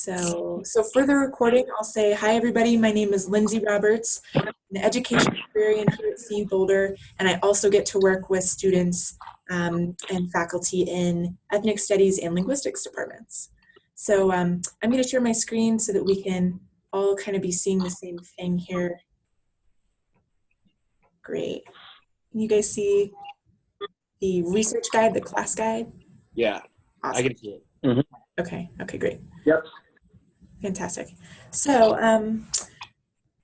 So for the recording, I'll say, hi everybody, my name is Lindsay Roberts. I'm an education librarian here at CU Boulder, and I also get to work with students and faculty in ethnic studies and linguistics departments. So I'm going to share my screen so that we can all kind of be seeing the same thing here. Great. Can you guys see the research guide, the class guide? Yeah, awesome. I can see it. Mm-hmm. Okay, great. Yep. Fantastic. So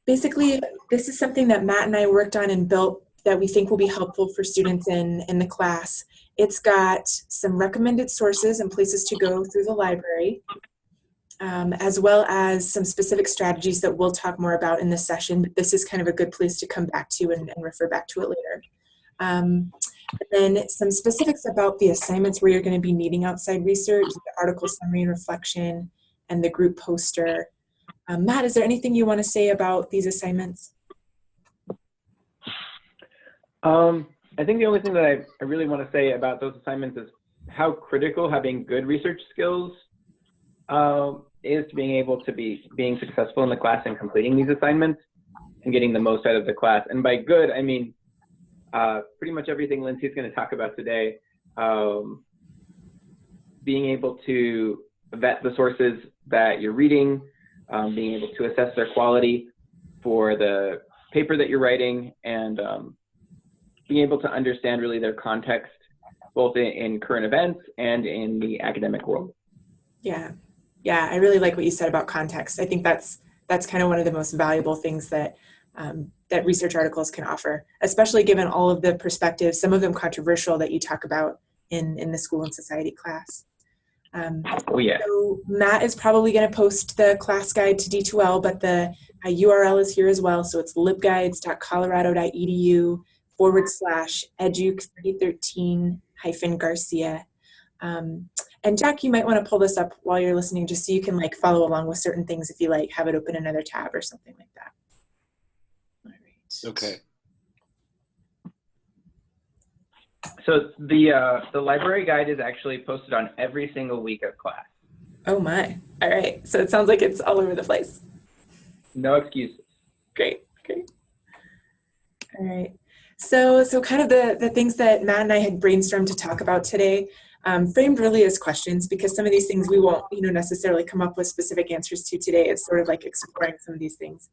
basically, this is something that Matt and I worked on and built that we think will be helpful for students in the class. It's got some recommended sources and places to go through the library, as well as some specific strategies that we'll talk more about in this session, but this is kind of a good place to come back to and refer back to it later. And then some specifics about the assignments where you're going to be needing outside research, the article summary and reflection, and the group poster. Matt, is there anything you want to say about these assignments? I think the only thing that I really want to say about those assignments is how critical having good research skills is to being able to being successful in the class and completing these assignments and getting the most out of the class. And by good, I mean pretty much everything Lindsay's going to talk about today. Being able to vet the sources that you're reading, being able to assess their quality for the paper that you're writing, and being able to understand really their context, both in current events and in the academic world. Yeah, I really like what you said about context. I think that's kind of one of the most valuable things that that research articles can offer, especially given all of the perspectives, some of them controversial, that you talk about in the school and society class. Oh yeah. So Matt is probably going to post the class guide to D2L, but the URL is here as well. So it's libguides.colorado.edu/educ2013-Garcia. And Jack, you might want to pull this up while you're listening, just so you can follow along with certain things if you have it open another tab or something like that. All right. Okay. So the library guide is actually posted on every single week of class. Oh my. All right. So it sounds like it's all over the place. No excuses. Great. All right. So kind of the things that Matt and I had brainstormed to talk about today, framed really as questions, because some of these things we won't necessarily come up with specific answers to today. It's sort of like exploring some of these things.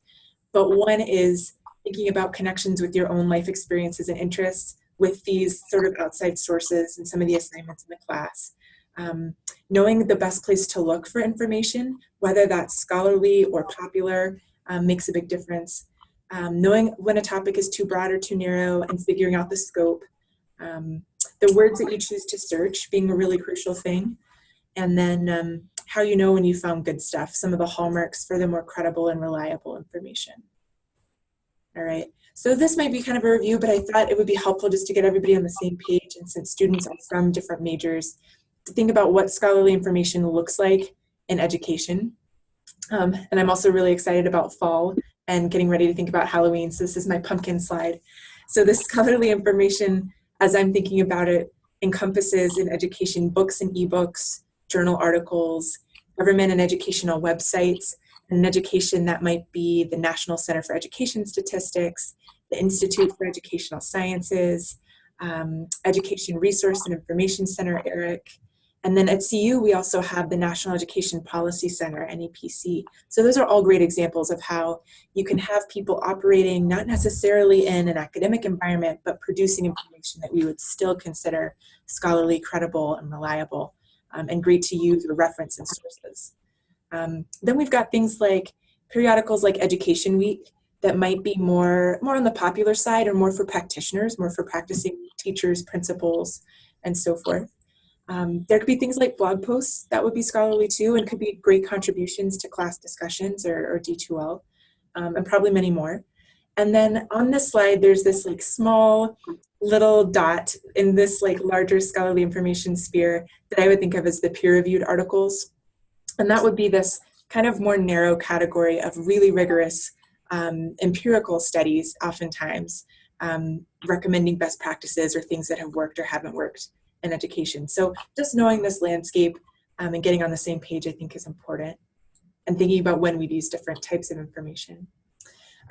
But one is thinking about connections with your own life experiences and interests with these sort of outside sources and some of the assignments in the class. Knowing the best place to look for information, whether that's scholarly or popular, makes a big difference. Knowing when a topic is too broad or too narrow and figuring out the scope. The words that you choose to search being a really crucial thing. And then how you know when you found good stuff, some of the hallmarks for the more credible and reliable information. All right. So this might be kind of a review, but I thought it would be helpful just to get everybody on the same page, and since students are from different majors, to think about what scholarly information looks like in education. And I'm also really excited about fall and getting ready to think about Halloween. So this is my pumpkin slide. So this scholarly information, as I'm thinking about it, encompasses in education books and ebooks, journal articles, government and educational websites, and in education that might be the National Center for Education Statistics, the Institute for Educational Sciences, Education Resource and Information Center, ERIC. And then at CU, we also have the National Education Policy Center, NEPC. So those are all great examples of how you can have people operating not necessarily in an academic environment, but producing information that we would still consider scholarly, credible, and reliable, and great to use or reference in sources. Then we've got things like periodicals like Education Week that might be more on the popular side, or more for practitioners, more for practicing teachers, principals, and so forth. There could be things like blog posts that would be scholarly too, and could be great contributions to class discussions or D2L, and probably many more. And then on this slide, there's this small little dot in this larger scholarly information sphere that I would think of as the peer-reviewed articles. And that would be this kind of more narrow category of really rigorous empirical studies, oftentimes recommending best practices or things that have worked or haven't worked in education. So just knowing this landscape and getting on the same page, I think, is important. and thinking about when we'd use different types of information.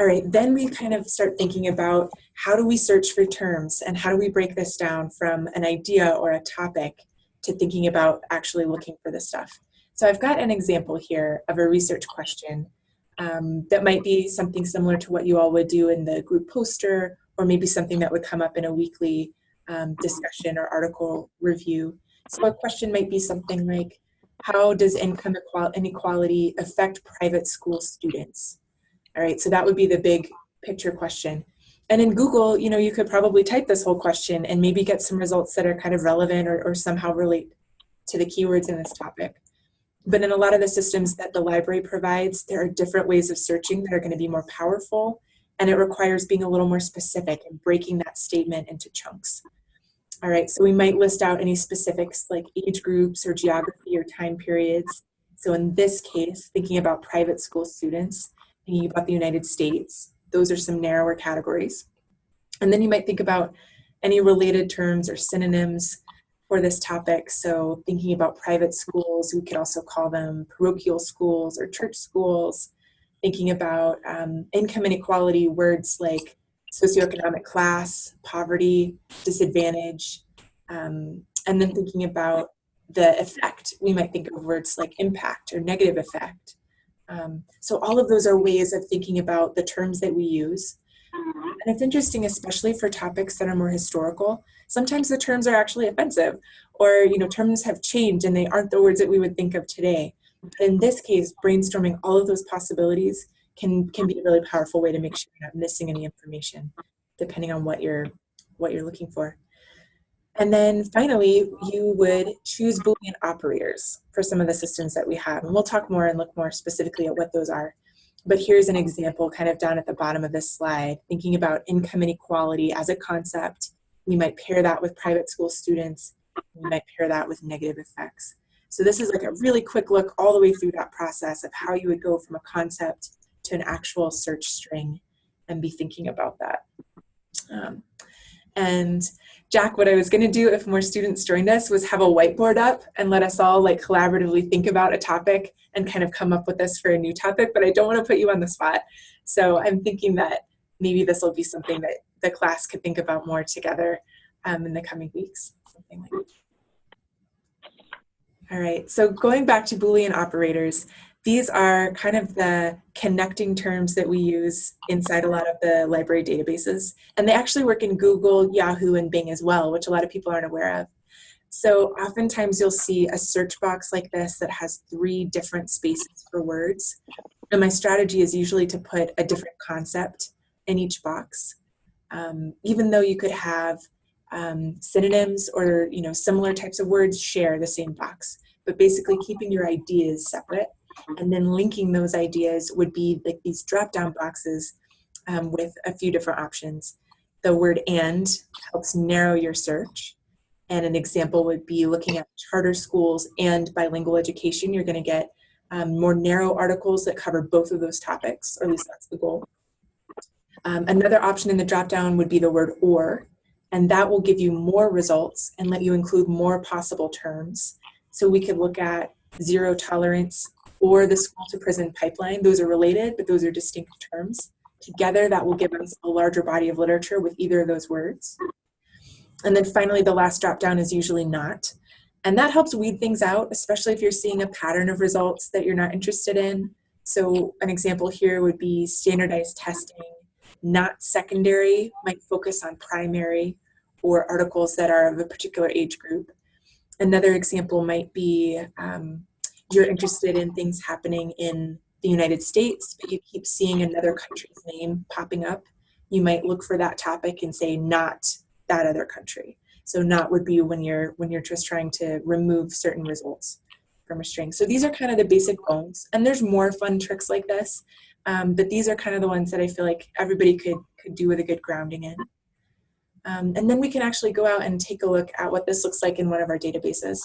All right, then we kind of start thinking about how do we search for terms and how do we break this down from an idea or a topic to thinking about actually looking for this stuff. So I've got an example here of a research question that might be something similar to what you all would do in the group poster, or maybe something that would come up in a weekly discussion or article review. So a question might be something like, how does income inequality affect private school students? All right, so that would be the big picture question. And in Google, you know, you could probably type this whole question and maybe get some results that are kind of relevant or somehow relate to the keywords in this topic. But in a lot of the systems that the library provides, there are different ways of searching that are going to be more powerful, and it requires being a little more specific and breaking that statement into chunks. All right, so we might list out any specifics like age groups or geography or time periods. So in this case, thinking about private school students, thinking about the United States, those are some narrower categories. And then you might think about any related terms or synonyms for this topic. So thinking about private schools, we could also call them parochial schools or church schools. Thinking about income inequality, words like socioeconomic class, poverty, disadvantage, and then thinking about the effect, we might think of words like impact or negative effect. So all of those are ways of thinking about the terms that we use. And it's interesting, especially for topics that are more historical. Sometimes the terms are actually offensive, or you know, terms have changed and they aren't the words that we would think of today. But in this case, brainstorming all of those possibilities can be a really powerful way to make sure you're not missing any information, depending on what you're looking for. And then finally, you would choose Boolean operators for some of the systems that we have. And we'll talk more and look more specifically at what those are. But here's an example kind of down at the bottom of this slide, thinking about income inequality as a concept. We might pair that with private school students. We might pair that with negative effects. So this is like a really quick look all the way through that process of how you would go from a concept to an actual search string and be thinking about that. And Jack, what I was going to do if more students joined us was have a whiteboard up and let us all like collaboratively think about a topic and kind of come up with this for a new topic, but I don't want to put you on the spot. So I'm thinking that maybe this will be something that the class could think about more together in the coming weeks, something like that. All right, so going back to Boolean operators, these are kind of the connecting terms that we use inside a lot of the library databases. And they actually work in Google, Yahoo, and Bing as well, which a lot of people aren't aware of. So oftentimes you'll see a search box like this that has 3 different spaces for words. And my strategy is usually to put a different concept in each box. Even though you could have synonyms or similar types of words share the same box, but basically keeping your ideas separate. And then linking those ideas would be like these drop-down boxes with a few different options. The word "and" helps narrow your search. And an example would be looking at charter schools and bilingual education. You're going to get more narrow articles that cover both of those topics, or at least that's the goal. Another option in the drop-down would be the word "or," and that will give you more results and let you include more possible terms. So we could look at zero tolerance or the school to prison pipeline. Those are related, but those are distinct terms. Together, that will give us a larger body of literature with either of those words. And then finally, the last drop down is usually "not." And that helps weed things out, especially if you're seeing a pattern of results that you're not interested in. So an example here would be standardized testing. "Not secondary" might focus on primary or articles that are of a particular age group. Another example might be you're interested in things happening in the United States, but you keep seeing another country's name popping up. You might look for that topic and say "not that other country." So "not" would be when you're just trying to remove certain results from a string. So these are kind of the basic bones, and there's more fun tricks like this, but these are kind of the ones that I feel like everybody could do with a good grounding in. And then we can actually go out and take a look at what this looks like in one of our databases.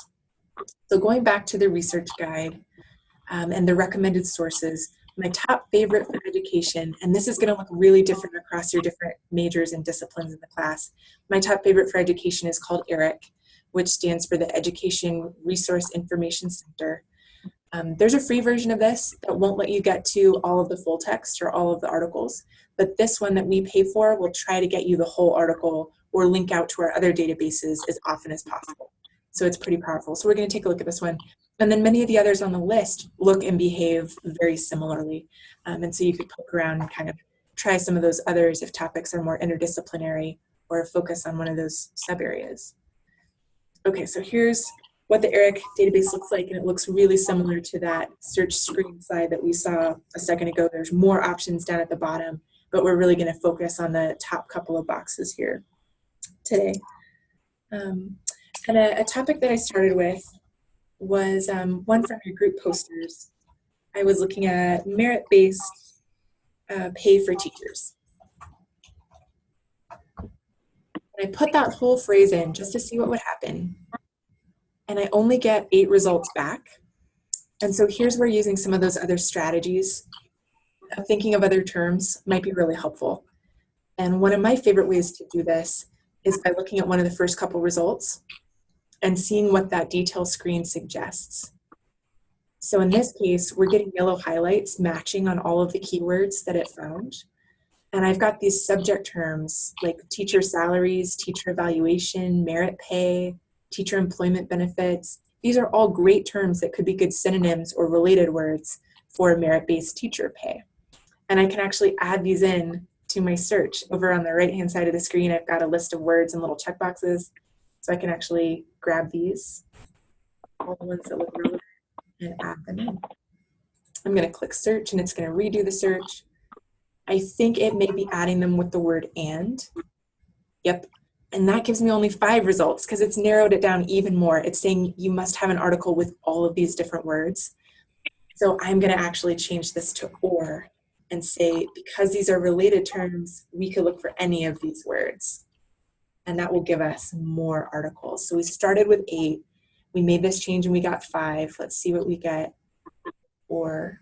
So going back to the research guide and the recommended sources, my top favorite for education, and this is going to look really different across your different majors and disciplines in the class. My top favorite for education is called EDUC, which stands for the Education Resource Information Center. There's a free version of this that won't let you get to all of the full text or all of the articles, but this one that we pay for will try to get you the whole article or link out to our other databases as often as possible. So it's pretty powerful. So we're going to take a look at this one. And then many of the others on the list look and behave very similarly. And so you could poke around and kind of try some of those others if topics are more interdisciplinary or focus on one of those sub areas. Okay, so here's what the ERIC database looks like, and it looks really similar to that search screen slide that we saw a second ago. There's more options down at the bottom, but we're really going to focus on the top couple of boxes here today. And a topic that I started with was one from your group posters. I was looking at merit-based pay for teachers. And I put that whole phrase in just to see what would happen. And I only get 8 results back. And so here's where using some of those other strategies, thinking of other terms might be really helpful. And one of my favorite ways to do this is by looking at one of the first couple results and seeing what that detail screen suggests. So in this case, we're getting yellow highlights matching on all of the keywords that it found. And I've got these subject terms like teacher salaries, teacher evaluation, merit pay, teacher employment benefits. These are all great terms that could be good synonyms or related words for merit-based teacher pay. And I can actually add these in to my search. Over on the right-hand side of the screen, I've got a list of words and little checkboxes. So I can actually grab these, all the ones that look relevant, and add them in. I'm going to click search, and it's going to redo the search. I think it may be adding them with the word and. Yep. And that gives me only 5 results because it's narrowed it down even more. It's saying you must have an article with all of these different words. So I'm going to actually change this to or and say, because these are related terms, we could look for any of these words. And that will give us more articles. So we started with 8. We made this change and we got 5. Let's see what we get. Or,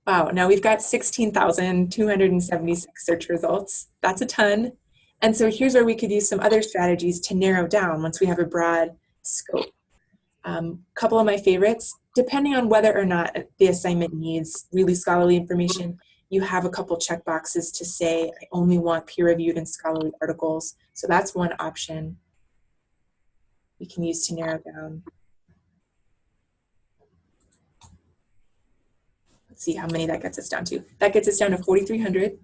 wow, now we've got 16,276 search results. That's a ton. And so here's where we could use some other strategies to narrow down once we have a broad scope. Couple of my favorites, depending on whether or not the assignment needs really scholarly information, you have a couple checkboxes to say, I only want peer-reviewed and scholarly articles. So that's one option we can use to narrow down. Let's see how many that gets us down to. That gets us down to 4,300.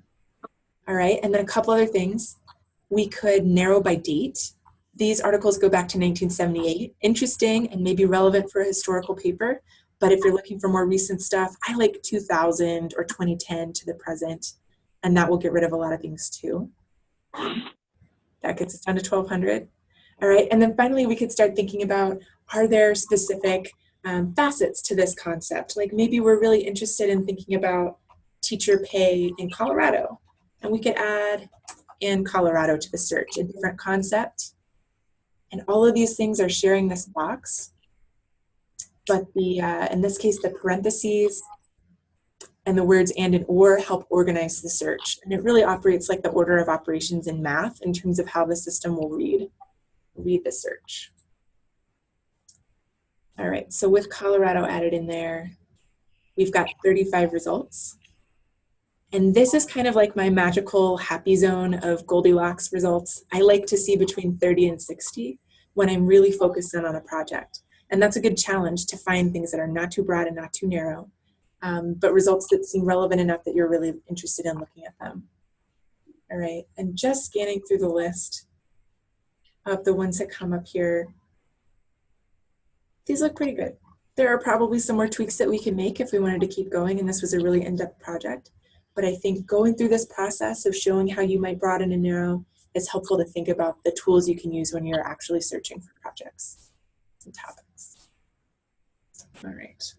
All right, and then a couple other things. We could narrow by date. These articles go back to 1978. Interesting and maybe relevant for a historical paper, but if you're looking for more recent stuff, I like 2000 or 2010 to the present, and that will get rid of a lot of things too. That gets us down to 1,200. All right, and then finally we could start thinking about, are there specific facets to this concept? Like maybe we're really interested in thinking about teacher pay in Colorado, and we could add in Colorado to the search, a different concept. And all of these things are sharing this box, but the in this case, the parentheses and the words and or help organize the search. And it really operates like the order of operations in math in terms of how the system will read the search. All right, so with Colorado added in there, we've got 35 results. And this is kind of like my magical happy zone of Goldilocks results. I like to see between 30 and 60 when I'm really focused in on a project. And that's a good challenge to find things that are not too broad and not too narrow, but results that seem relevant enough that you're really interested in looking at them. All right, and just scanning through the list of the ones that come up here, these look pretty good. There are probably some more tweaks that we can make if we wanted to keep going, and this was a really in-depth project. But I think going through this process of showing how you might broaden and narrow is helpful to think about the tools you can use when you're actually searching for projects and topics. All right.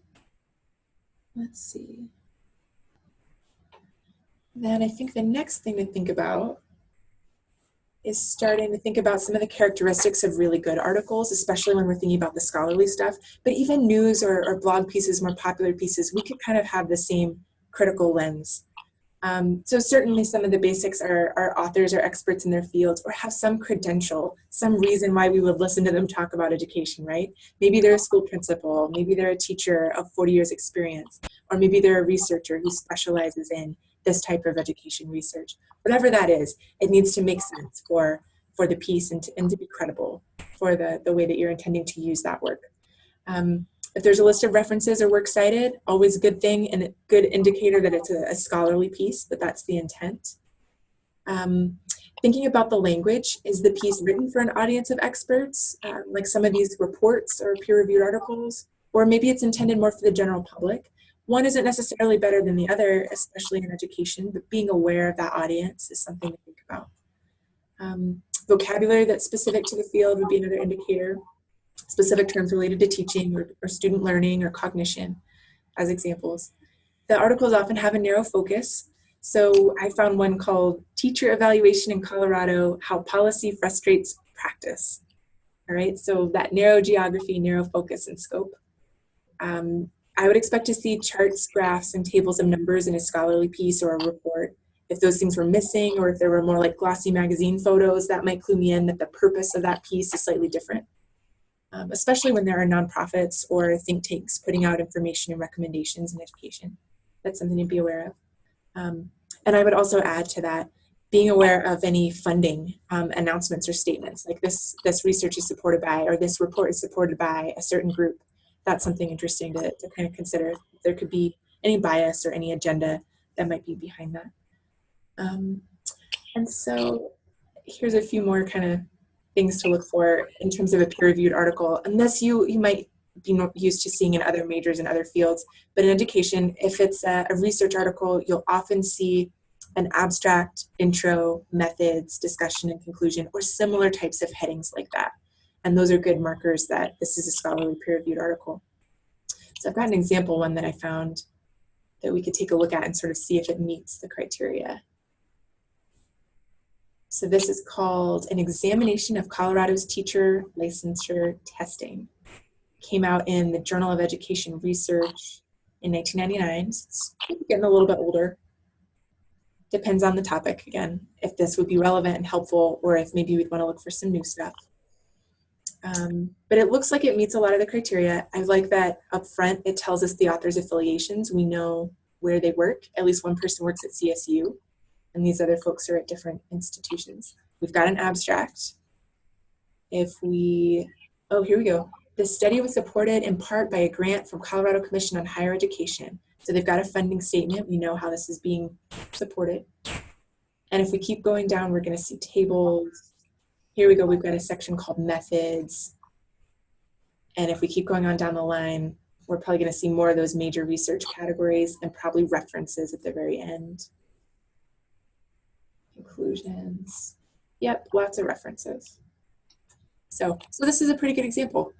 Let's see. Then I think the next thing to think about is starting to think about some of the characteristics of really good articles, especially when we're thinking about the scholarly stuff. But even news or blog pieces, more popular pieces, we could kind of have the same critical lens. So certainly some of the basics are authors or experts in their fields or have some credential, some reason why we would listen to them talk about education, right? Maybe they're a school principal, maybe they're a teacher of 40 years experience, or maybe they're a researcher who specializes in this type of education research. Whatever that is, it needs to make sense for the piece and to be credible for the way that you're intending to use that work. If there's a list of references or works cited, always a good thing and a good indicator that it's a scholarly piece, that that's the intent. Thinking about the language, is the piece written for an audience of experts, like some of these reports or peer-reviewed articles, or maybe it's intended more for the general public. One isn't necessarily better than the other, especially in education, but being aware of that audience is something to think about. Vocabulary that's specific to the field would be another indicator. Specific terms related to teaching or student learning or cognition as examples. The articles often have a narrow focus. So I found one called Teacher Evaluation in Colorado, How Policy Frustrates Practice. All right, so that narrow geography, narrow focus and scope. I would expect to see charts, graphs, and tables of numbers in a scholarly piece or a report. If those things were missing or if there were more like glossy magazine photos, that might clue me in that the purpose of that piece is slightly different. Especially when there are nonprofits or think tanks putting out information and recommendations in education. That's something to be aware of. And I would also add to that, being aware of any funding announcements or statements, like this research is supported by, or this report is supported by a certain group. That's something interesting to kind of consider. There could be any bias or any agenda that might be behind that. And so here's a few more kind of things to look for in terms of a peer-reviewed article, unless you might be used to seeing in other majors and other fields. But in education, if it's a research article, you'll often see an abstract, intro, methods, discussion, and conclusion, or similar types of headings like that. And those are good markers that this is a scholarly peer-reviewed article. So I've got an example one that I found that we could take a look at and sort of see if it meets the criteria. So this is called An Examination of Colorado's Teacher Licensure Testing. Came out in the Journal of Education Research in 1999. So it's getting a little bit older. Depends on the topic, again, if this would be relevant and helpful, or if maybe we'd want to look for some new stuff. But it looks like it meets a lot of the criteria. I like that up front, it tells us the author's affiliations. We know where they work. At least one person works at CSU. And these other folks are at different institutions. We've got an abstract. If we, oh, here we go. The study was supported in part by a grant from Colorado Commission on Higher Education. So they've got a funding statement. We know how this is being supported. And if we keep going down, we're going to see tables. Here we go. We've got a section called methods. And if we keep going on down the line, we're probably going to see more of those major research categories and probably references at the very end. Conclusions. Yep, lots of references. So this is a pretty good example.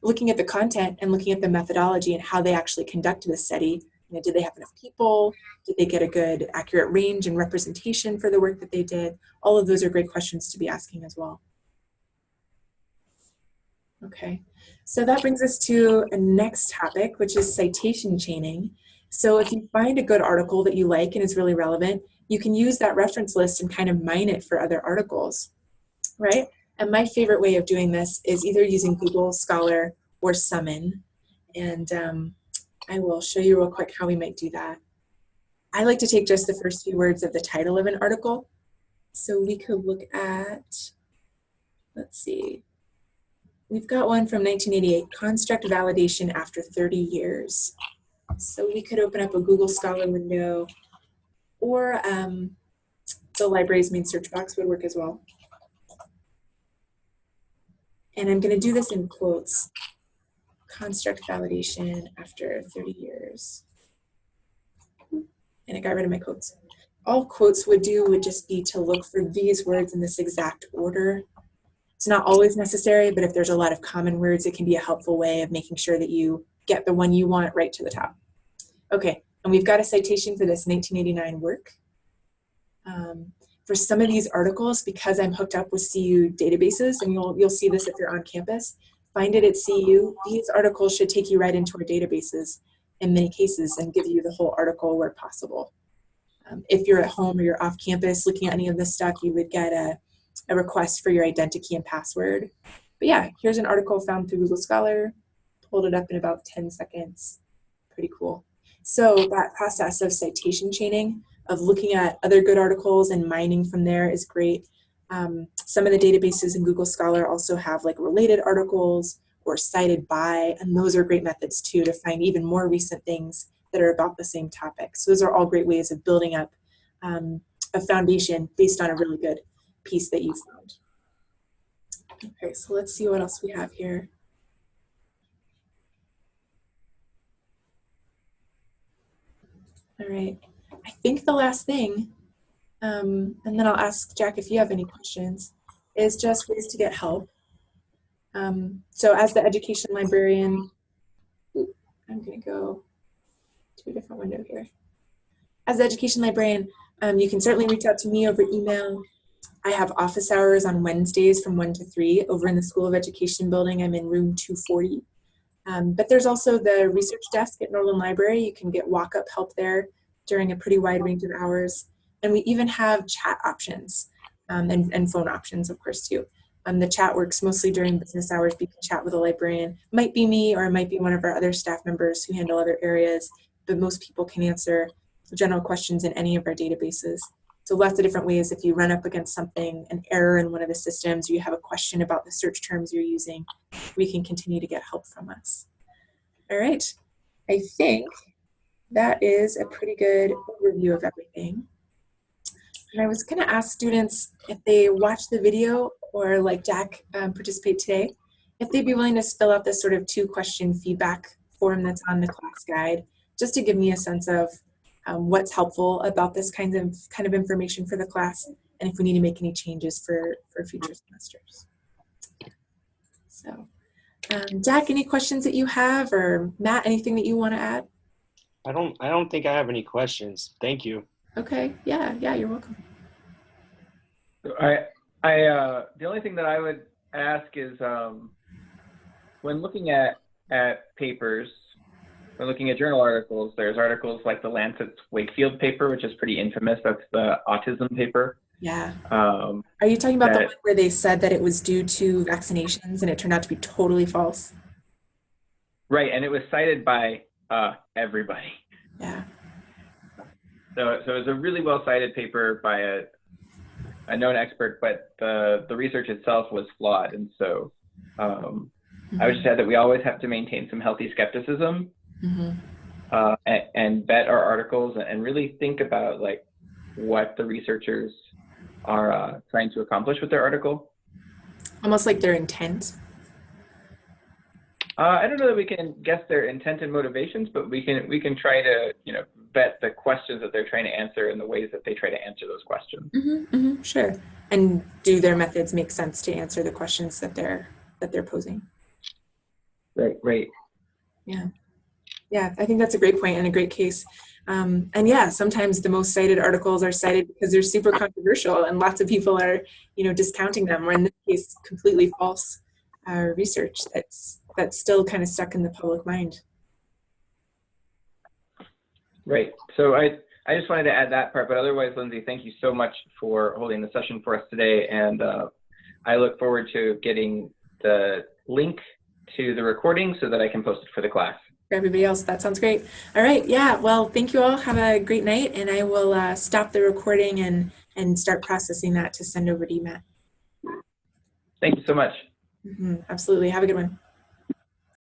Looking at the content and looking at the methodology and how they actually conducted the study. Did they have enough people? Did they get a good, accurate range and representation for the work that they did? All of those are great questions to be asking as well. Okay, so that brings us to a next topic, which is citation chaining. So if you find a good article that you like and is really relevant, you can use that reference list and kind of mine it for other articles, right? And my favorite way of doing this is either using Google Scholar or Summon. And I will show you real quick how we might do that. I like to take just the first few words of the title of an article. So we could look at, let's see. We've got one from 1988, Construct Validation After 30 Years. So we could open up a Google Scholar window, or the library's main search box would work as well. And I'm going to do this in quotes. Construct validation after 30 years. And I got rid of my quotes. All quotes would do would just be to look for these words in this exact order. It's not always necessary, but if there's a lot of common words, it can be a helpful way of making sure that you get the one you want right to the top. Okay, and we've got a citation for this 1989 work. For some of these articles, because I'm hooked up with CU databases, and you'll see this if you're on campus, find it at CU, these articles should take you right into our databases in many cases and give you the whole article where possible. If you're at home or you're off campus looking at any of this stuff, you would get a request for your identity and password. But yeah, here's an article found through Google Scholar, pulled it up in about 10 seconds. Pretty cool. So that process of citation chaining, of looking at other good articles and mining from there is great. Some of the databases in Google Scholar also have like related articles or cited by, and those are great methods too to find even more recent things that are about the same topic. So those are all great ways of building up a foundation based on a really good piece that you found. Okay, so let's see what else we have here. All right, I think the last thing, and then I'll ask Jack if you have any questions, is just ways to get help. So as the education librarian, I'm gonna go to a different window here. As the education librarian, you can certainly reach out to me over email. I have office hours on Wednesdays from 1 to 3 over in the School of Education building. I'm in room 240. But there's also the research desk at Norland Library. You can get walk-up help there during a pretty wide range of hours. And we even have chat options and phone options, of course, too. The chat works mostly during business hours. You can chat with a librarian. It might be me or it might be one of our other staff members who handle other areas, but most people can answer general questions in any of our databases. So lots of different ways if you run up against something, an error in one of the systems, or you have a question about the search terms you're using, we can continue to get help from us. All right, I think that is a pretty good overview of everything. And I was gonna ask students if they watch the video or like Jack participate today, if they'd be willing to fill out this sort of 2-question feedback form that's on the class guide, just to give me a sense of what's helpful about this kind of information for the class, and if we need to make any changes for future semesters. So, Jack, any questions that you have, or Matt, anything that you want to add? I don't think I have any questions. Thank you. Okay. Yeah. You're welcome. The only thing that I would ask is when looking at papers, when looking at journal articles, there's articles like the Lancet's Wakefield paper, which is pretty infamous. That's the autism paper. Yeah. Are you talking about the one where they said that it was due to vaccinations and it turned out to be totally false? Right, and it was cited by everybody. Yeah. So it was a really well cited paper by a known expert, but the research itself was flawed. And so I would just add that we always have to maintain some healthy skepticism and vet our articles and really think about like what the researchers are trying to accomplish with their article. Almost like their intent. I don't know that we can guess their intent and motivations, but we can try to vet the questions that they're trying to answer and the ways that they try to answer those questions. Sure. And do their methods make sense to answer the questions that they're posing? Right. Yeah, I think that's a great point and a great case. And yeah, sometimes the most cited articles are cited because they're super controversial and lots of people are, discounting them, or in this case, completely false research that's still kind of stuck in the public mind. Right. So I just wanted to add that part, but otherwise, Lindsay, thank you so much for holding the session for us today. And I look forward to getting the link to the recording so that I can post it for the class. For everybody else, that sounds great. All right. Yeah. Well, thank you all. Have a great night. And I will stop the recording and start processing that to send over to you, Matt. Thank you so much. Absolutely. Have a good one.